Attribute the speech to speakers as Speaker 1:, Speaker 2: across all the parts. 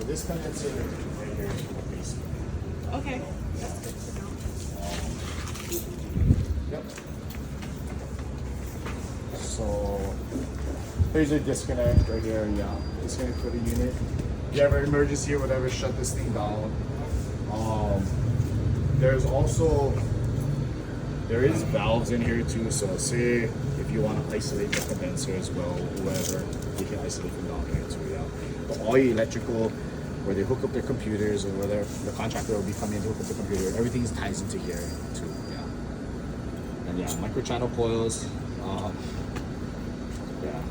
Speaker 1: this condenser right here is for the basement.
Speaker 2: Okay. That's good to know.
Speaker 1: Yep. So there's a disconnect right here. Yeah, disconnect for the unit. If you have an emergency or whatever, shut this thing down. There's also valves in here too. So say if you want to isolate the condenser as well, whoever, you can isolate from down here too. Yeah. But all your electrical, where they hook up their computers or whether the contractor will be coming to hook up the computer, everything ties into here too. Yeah. And yeah, microchannel coils. Yeah.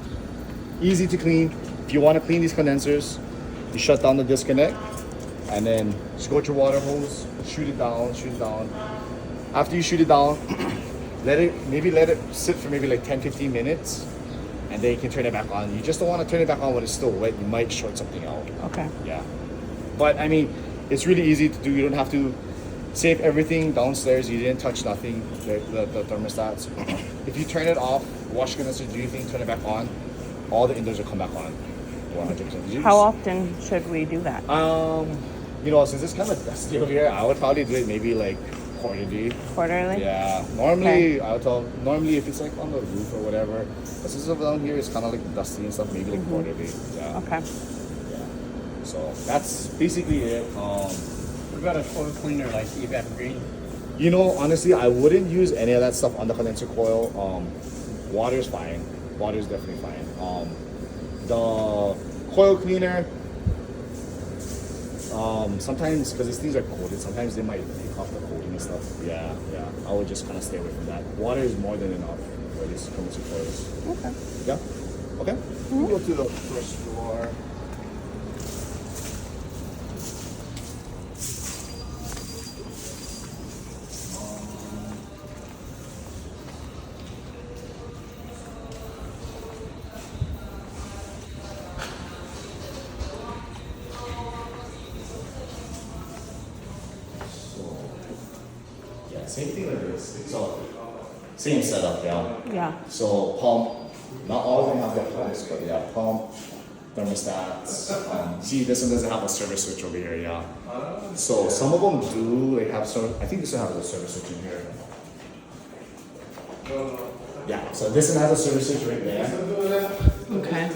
Speaker 1: Easy to clean. If you want to clean these condensers, you shut down the disconnect and then just go with your water hose, shoot it down. After you shoot it down, let it sit for maybe like 10-15 minutes, and then you can turn it back on. You just don't want to turn it back on when it's still wet. You might short something out.
Speaker 2: Okay.
Speaker 1: Yeah. But I mean, it's really easy to do. You don't have to save everything downstairs. You didn't touch nothing, the thermostats. If you turn it off, wash condenser, do anything, turn it back on, all the indoors will come back on 100%.
Speaker 2: How often should we do that?
Speaker 1: You know, since it's kind of dusty over here, I would probably do it maybe like quarterly.
Speaker 2: Quarterly?
Speaker 1: Yeah. Normally, I would tell, normally if it's like on the roof or whatever, but since over down here, it's kind of like dusty and stuff, maybe like quarterly. Yeah.
Speaker 2: Okay.
Speaker 1: Yeah. So that's basically it.
Speaker 3: What about a coil cleaner like evaporating?
Speaker 1: You know, honestly, I wouldn't use any of that stuff on the condenser coil. Water's fine. Water's definitely fine. The coil cleaner, sometimes, because these things are coated, sometimes they might take off the coating and stuff. Yeah. I would just kind of stay away from that. Water is more than enough for these condenser coils.
Speaker 2: Okay.
Speaker 1: Yeah? Okay? We'll go to the first floor. Same thing like this. So, same setup, yeah.
Speaker 2: Yeah.
Speaker 1: So, pump. Not all of them have their pumps, but yeah, pump, thermostats. See, this one doesn't have a service switch over here, yeah. So, some of them do. They have some. I think this one has a service switch in here. Yeah. So this one has a service switch right there.
Speaker 2: Okay.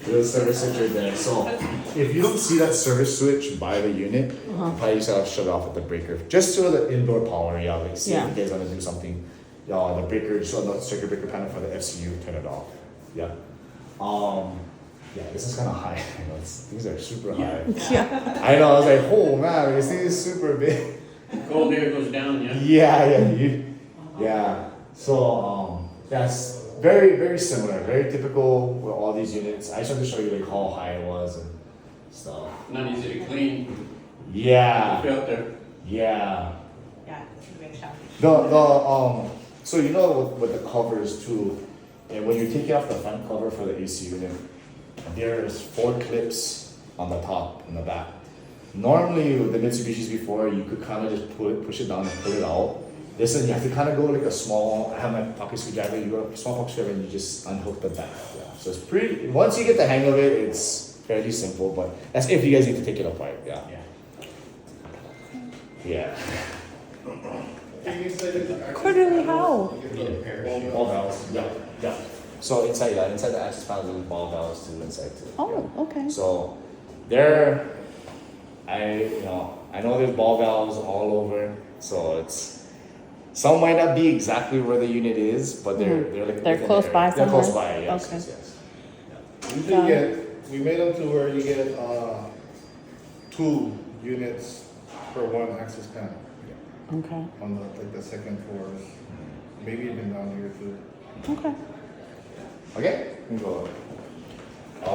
Speaker 1: There's a service switch right there. So if you don't see that service switch by the unit, you probably just have to shut it off at the breaker. Just so the indoor power, yeah. Like see if you guys want to do something, the breaker, just on the circuit breaker panel for the FCU, turn it off. Yeah. Yeah, this is kind of high. I know these are super high.
Speaker 2: Yeah.
Speaker 1: I know. I was like, oh man, this thing is super big.
Speaker 3: Cold air goes down, yeah?
Speaker 1: Yeah. So that's very, very similar, very typical with all these units. I just wanted to show you like how high it was and stuff.
Speaker 3: Not easy to clean.
Speaker 1: Yeah.
Speaker 3: Filter.
Speaker 1: Yeah.
Speaker 2: Yeah, it's a big shock.
Speaker 1: So you know with the covers too, and when you're taking off the front cover for the AC unit, there's 4 clips on the top and the back. Normally with the Mitsubishis before, you could kind of just push it down and pull it out. This one you have to kind of go like a small. I have my pocket screwdriver. You go a small pocket screwdriver and you just unhook the back. Yeah. So it's pretty. Once you get the hang of it, it's fairly simple. But that's if you guys need to take it apart. Yeah.
Speaker 2: Quarterly how?
Speaker 1: Ball valves. Yeah. So inside the access panel, there's ball valves too inside too.
Speaker 2: Oh, okay.
Speaker 1: So there, I know there's ball valves all over. So it's. Some might not be exactly where the unit is, but they're like
Speaker 2: they're close by
Speaker 1: They're
Speaker 2: somewhere?
Speaker 1: close by, yes.
Speaker 2: Okay.
Speaker 1: Yes.
Speaker 4: We made them to where you get 2 units per one access panel
Speaker 2: Okay.
Speaker 4: on the second floors. Maybe even down here too.
Speaker 2: Okay.
Speaker 1: Okay, we can go.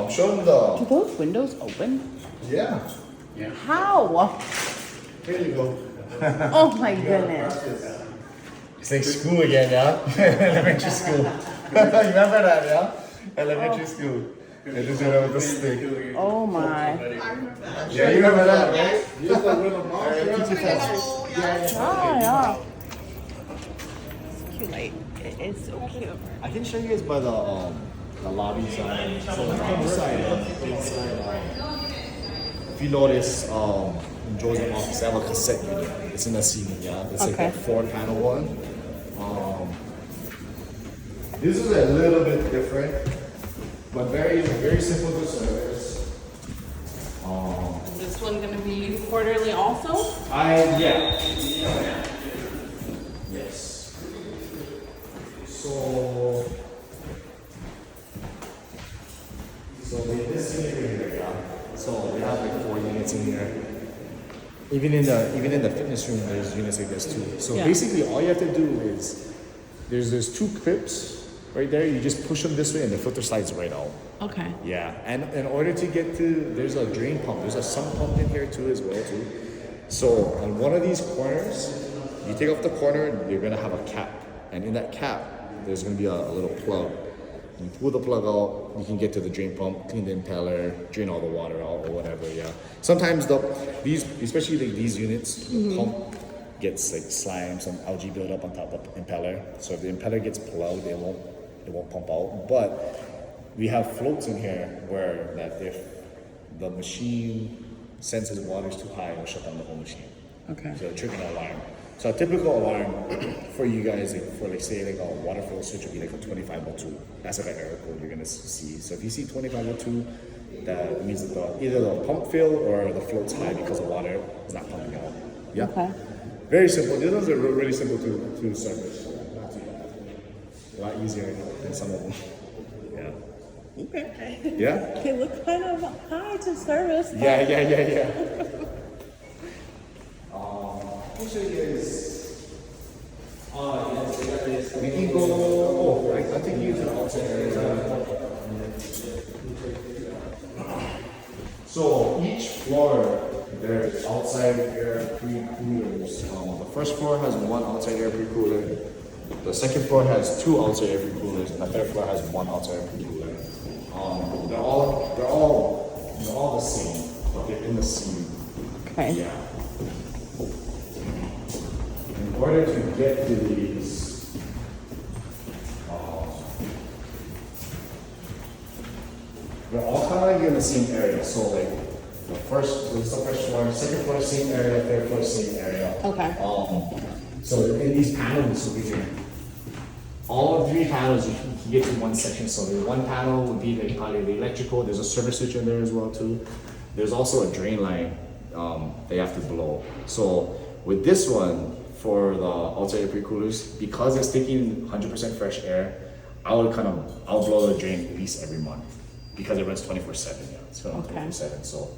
Speaker 1: Show them
Speaker 2: Do
Speaker 1: the.
Speaker 2: those windows open?
Speaker 4: Yeah.
Speaker 2: How?
Speaker 4: Here you go.
Speaker 2: Oh my goodness.
Speaker 1: It's like school again, yeah? Elementary school. You remember that, yeah? Elementary school. They just went with the stick.
Speaker 2: Oh my.
Speaker 1: Yeah, you remember that, right?
Speaker 4: Just like when a mom
Speaker 2: Yeah. It's cute. Like, it's so cute.
Speaker 1: I can show you guys by the lobby side. So the lobby side, inside, if you notice, in Joe's office, they have a cassette unit. It's in the ceiling, yeah. It's like
Speaker 2: Okay.
Speaker 1: a 4-panel one. This is a little bit different, but very simple to service.
Speaker 2: Is this one gonna be quarterly also?
Speaker 1: Yeah. Yes. So like this unit here, yeah. So we have like 4 units in here. Even in the fitness room, there's units like this too. So
Speaker 2: Yeah.
Speaker 1: basically, all you have to do is there's 2 clips right there. You just push them this way, and the filter slides right out.
Speaker 2: Okay.
Speaker 1: Yeah, and in order to get to, there's a drain pump. There's a sump pump in here too as well too. So on one of these corners, you take off the corner, you're gonna have a cap, and in that cap, there's gonna be a little plug. You pull the plug out, you can get to the drain pump, clean the impeller, drain all the water out or whatever. Yeah. Sometimes these, especially like these units, the pump gets like slime, some algae buildup on top of the impeller. So if the impeller gets plugged, it won't pump out. But we have floats in here where that if the machine senses water is too high, it'll shut down the whole machine.
Speaker 2: Okay.
Speaker 1: So it'll trigger an alarm. So a typical alarm for you guys, like for like say like a water flow switch would be like a 2502. That's like an error code you're gonna see. So if you see 2502, that means that either the pump failed or the float's high because the water is not pumping out. Yeah.
Speaker 2: Okay.
Speaker 1: Very simple. These ones are really simple to service. Not too bad. A lot easier than some of them. Yeah.
Speaker 2: Okay.
Speaker 1: Yeah?
Speaker 2: It looks kind of high to service. but-
Speaker 1: Yeah. I'll show you guys. We can go. Oh, I think you can also. So each floor, there's outside air pre-coolers. The first floor has 1 outside air pre-cooler. The second floor has 2 outside air pre-coolers, and the third floor has 1 outside air pre-cooler. They're all the same, but they're in the same.
Speaker 2: Okay.
Speaker 1: Yeah. In order to get to these, they're all kind of like in the same area. So like the first floor, second floor, same area, third floor, same area.
Speaker 2: Okay.
Speaker 1: So in these panels over here, all 3 panels you can get to one section. So the one panel would be like probably the electrical. There's a service switch in there as well too. There's also a drain line they have to blow. So with this one, for the outside air pre-coolers, because it's taking 100% fresh air, I'll blow the drain at least every month because it runs 24/7. Yeah, it's running
Speaker 2: Okay.
Speaker 1: 24/7. So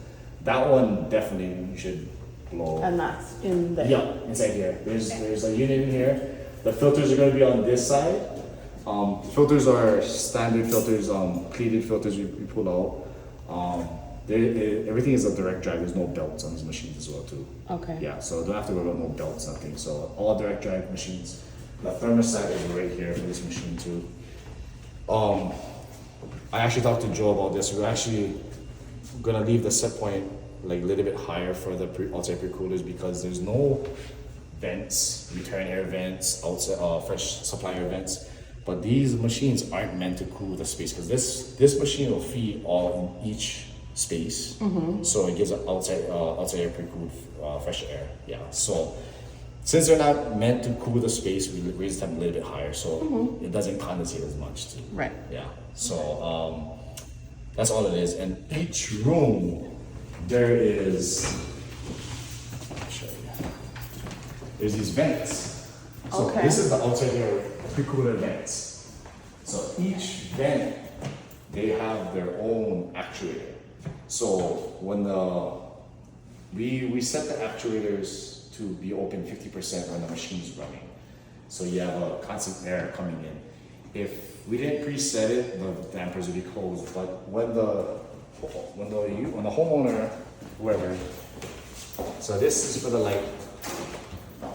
Speaker 1: that one definitely you should blow.
Speaker 2: And that's in the.
Speaker 1: Yeah, inside here. There's a unit in here. The filters are going to be on this side. Filters are standard filters, pleated filters we pull out. Everything is a direct drive. There's no belts on these machines as well too.
Speaker 2: Okay.
Speaker 1: Yeah, so don't have to worry about no belts, nothing. So all direct drive machines. The thermostat is right here for this machine too. I actually talked to Joe about this. We're actually gonna leave the set point like a little bit higher for the outside pre-coolers because there's no vents, return air vents, outside fresh supply air vents. But these machines aren't meant to cool the space because this machine will feed all in each space. So it gives an outside air pre-cooled fresh air. Yeah. So since they're not meant to cool the space, we raise them a little bit higher so it doesn't condensate as much too.
Speaker 2: Right.
Speaker 1: Yeah. So that's all it is. And each room there is. I'll show you. There's these vents. So
Speaker 2: Okay.
Speaker 1: this is the outside air pre-cooler vents. So each vent they have their own actuator. So when we set the actuators to be open 50% when the machine's running. So you have a constant air coming in. If we didn't preset it, the dampers would be closed. But when the homeowner, whoever, so this is for the light.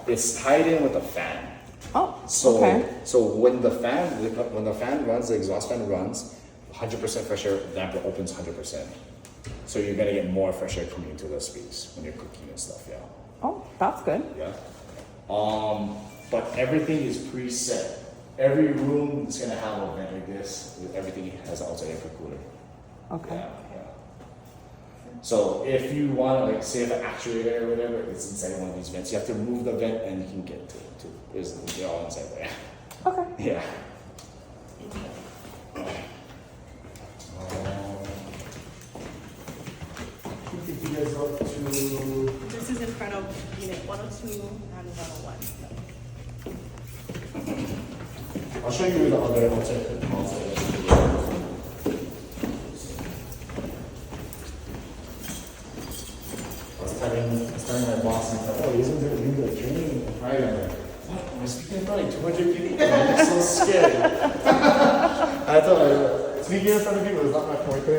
Speaker 1: It's tied in with a fan.
Speaker 2: Oh.
Speaker 1: So
Speaker 2: Okay.
Speaker 1: so when the fan runs, the exhaust fan runs, 100% fresh air, the damper opens 100%. So you're gonna get more fresh air coming into the space when you're cooking and stuff. Yeah.
Speaker 2: Oh, that's good.
Speaker 1: Yeah. But everything is preset. Every room is gonna have a vent like this. Everything has an outside air cooler.
Speaker 2: Okay.
Speaker 1: Yeah. So if you want to like save an actuator or whatever, it's inside one of these vents. You have to remove the vent and you can get to it too. They're all inside there.
Speaker 2: Okay.
Speaker 1: Yeah. Take you guys up to.
Speaker 2: This is in front of unit 102 and 101.
Speaker 1: I'll show you the other outside. I was telling my boss, he's like, oh, isn't there you the training on Friday? I'm like, what? Am I speaking in front of like 200 people? I'm so scared. I thought speaking in front of people is not my forte.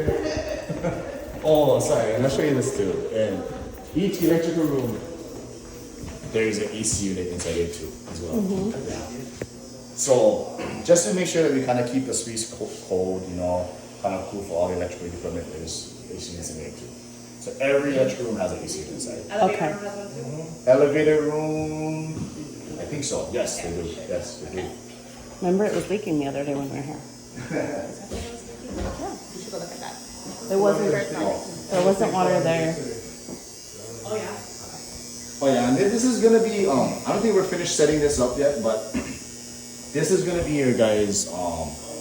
Speaker 1: Oh, sorry, and I'll show you this too. And each electrical room, there is an AC unit inside it too, as well. Yeah. So, just to make sure that we kind of keep the space cold, you know, kind of cool for all the electrical equipment, there's AC units in there too. So every electrical room has an AC unit inside.
Speaker 2: Okay.
Speaker 1: Elevator room, I think so. Yes, they do. Yes, they do.
Speaker 2: Remember, it was leaking the other day when we were here.
Speaker 5: Yeah, you should go look at that.
Speaker 2: There wasn't water there.
Speaker 5: Oh, yeah?
Speaker 1: Oh yeah, and this is gonna be, I don't think we're finished setting this up yet, but this is gonna be your guys'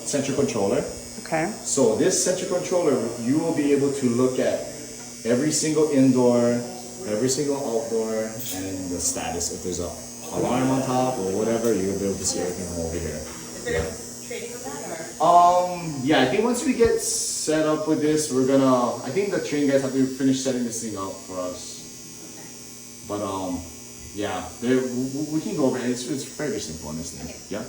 Speaker 1: central controller.
Speaker 2: Okay.
Speaker 1: So this central controller, you will be able to look at every single indoor, every single outdoor, and then the status. If there's a alarm on top or whatever, you'll be able to see everything from over here.
Speaker 5: Is there training for that, or?
Speaker 1: Yeah, I think once we get set up with this, we're gonna, I think the train guys have to finish setting this thing up for us. But yeah, we can go over it. It's fairly simple, honestly. Yeah.